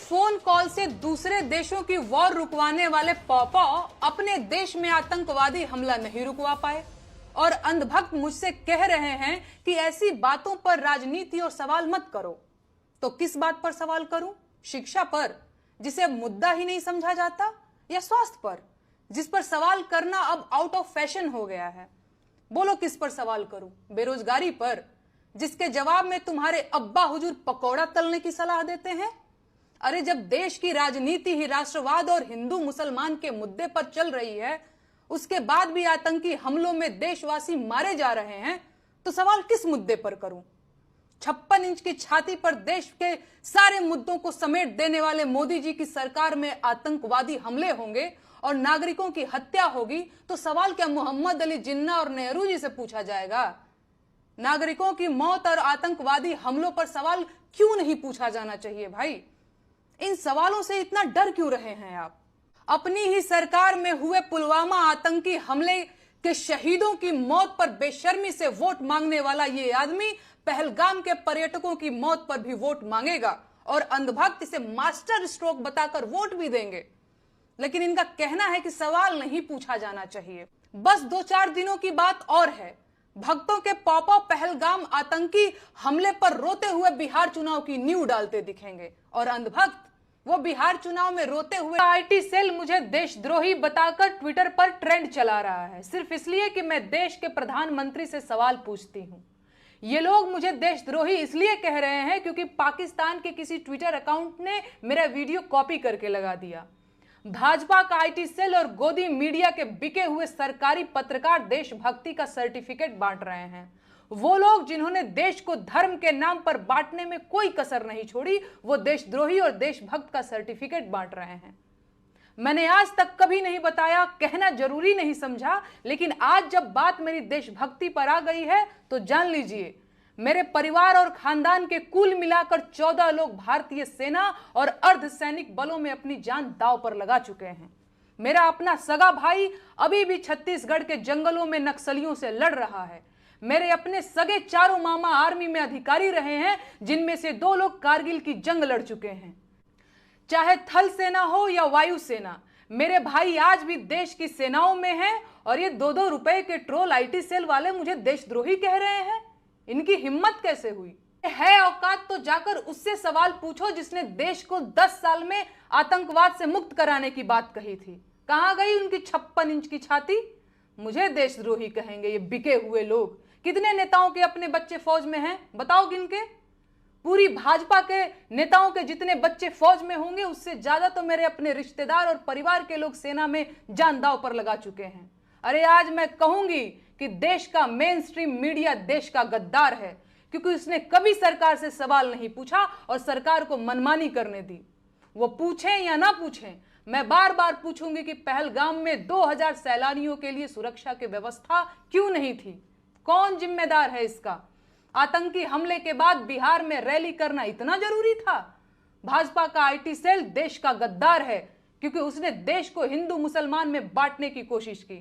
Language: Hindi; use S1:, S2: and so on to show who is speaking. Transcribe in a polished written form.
S1: फोन कॉल से दूसरे देशों की वॉर रुकवाने वाले पॉपॉ अपने देश में आतंकवादी हमला नहीं रुकवा पाए और अंधभक्त मुझसे कह रहे हैं कि ऐसी बातों पर राजनीति और सवाल मत करो। तो किस बात पर सवाल करूं? शिक्षा पर, जिसे मुद्दा ही नहीं समझा जाता, या स्वास्थ्य पर, जिस पर सवाल करना अब आउट ऑफ फैशन हो गया है? बोलो किस पर सवाल करूं? बेरोजगारी पर, जिसके जवाब में तुम्हारे अब्बा हुजूर पकौड़ा तलने की सलाह देते हैं? अरे जब देश की राजनीति ही राष्ट्रवाद और हिंदू मुसलमान के मुद्दे पर चल रही है, उसके बाद भी आतंकी हमलों में देशवासी मारे जा रहे हैं, तो सवाल किस मुद्दे पर करूं? 56 इंच की छाती पर देश के सारे मुद्दों को समेट देने वाले मोदी जी की सरकार में आतंकवादी हमले होंगे और नागरिकों की हत्या होगी, तो सवाल क्या मोहम्मद अली जिन्ना और नेहरू जी से पूछा जाएगा? नागरिकों की मौत और आतंकवादी हमलों पर सवाल क्यों नहीं पूछा जाना चाहिए भाई? इन सवालों से इतना डर क्यों रहे हैं आप? अपनी ही सरकार में हुए पुलवामा आतंकी हमले के शहीदों की मौत पर बेशर्मी से वोट मांगने वाला ये आदमी पहलगाम के पर्यटकों की मौत पर भी वोट मांगेगा और अंधभक्त इसे मास्टर स्ट्रोक बताकर वोट भी देंगे। लेकिन इनका कहना है कि सवाल नहीं पूछा जाना चाहिए। बस 2-4 दिनों की बात और है, भक्तों के पॉपॉ पहलगाम आतंकी हमले पर रोते हुए बिहार चुनाव की नींव डालते दिखेंगे और अंधभक्त वो बिहार चुनाव में रोते हुए आईटी सेल मुझे देशद्रोही बताकर ट्विटर पर ट्रेंड चला रहा है, सिर्फ इसलिए कि मैं देश के प्रधानमंत्री से सवाल पूछती हूं। ये लोग मुझे देशद्रोही इसलिए कह रहे हैं क्योंकि पाकिस्तान के किसी ट्विटर अकाउंट ने मेरा वीडियो कॉपी करके लगा दिया। भाजपा का आईटी सेल और गोदी मीडिया के बिके हुए सरकारी पत्रकार देशभक्ति का सर्टिफिकेट बांट रहे हैं। वो लोग जिन्होंने देश को धर्म के नाम पर बांटने में कोई कसर नहीं छोड़ी, वो देशद्रोही और देशभक्त का सर्टिफिकेट बांट रहे हैं। मैंने आज तक कभी नहीं बताया, कहना जरूरी नहीं समझा, लेकिन आज जब बात मेरी देशभक्ति पर आ गई है तो जान लीजिए, मेरे परिवार और खानदान के कुल मिलाकर 14 लोग भारतीय सेना और अर्धसैनिक बलों में अपनी जान दांव पर लगा चुके हैं। मेरा अपना सगा भाई अभी भी छत्तीसगढ़ के जंगलों में नक्सलियों से लड़ रहा है। मेरे अपने सगे 4 मामा आर्मी में अधिकारी रहे हैं, जिनमें से 2 लोग कारगिल की जंग लड़ चुके हैं। चाहे थल सेना हो या वायु सेना, मेरे भाई आज भी देश की सेनाओं में हैं और ये 2-2 रुपए के ट्रोल आईटी सेल वाले मुझे देशद्रोही कह रहे हैं। इनकी हिम्मत कैसे हुई? है औकात तो जाकर उससे सवाल पूछो जिसने देश को 10 साल में आतंकवाद से मुक्त कराने की बात कही थी। कहां गई उनकी 56 इंच की छाती? मुझे देशद्रोही कहेंगे ये बिके हुए लोग। कितने नेताओं के अपने बच्चे फौज में हैं? बताओ गिन के। पूरी भाजपा के नेताओं के जितने बच्चे फौज में होंगे, उससे ज्यादा तो मेरे अपने रिश्तेदार और परिवार के लोग सेना में जान दांव पर लगा चुके हैं। अरे आज मैं कहूंगी कि देश का मेन स्ट्रीम मीडिया देश का गद्दार है, क्योंकि उसने कभी सरकार से सवाल नहीं पूछा और सरकार को मनमानी करने दी। वो पूछें या ना पूछें, मैं बार बार पूछूंगी कि पहलगाम में 2000 सैलानियों के लिए सुरक्षा की व्यवस्था क्यों नहीं थी? कौन जिम्मेदार है इसका? आतंकी हमले के बाद बिहार में रैली करना इतना जरूरी था? भाजपा का आईटी सेल देश का गद्दार है, क्योंकि उसने देश को हिंदू मुसलमान में बांटने की कोशिश की।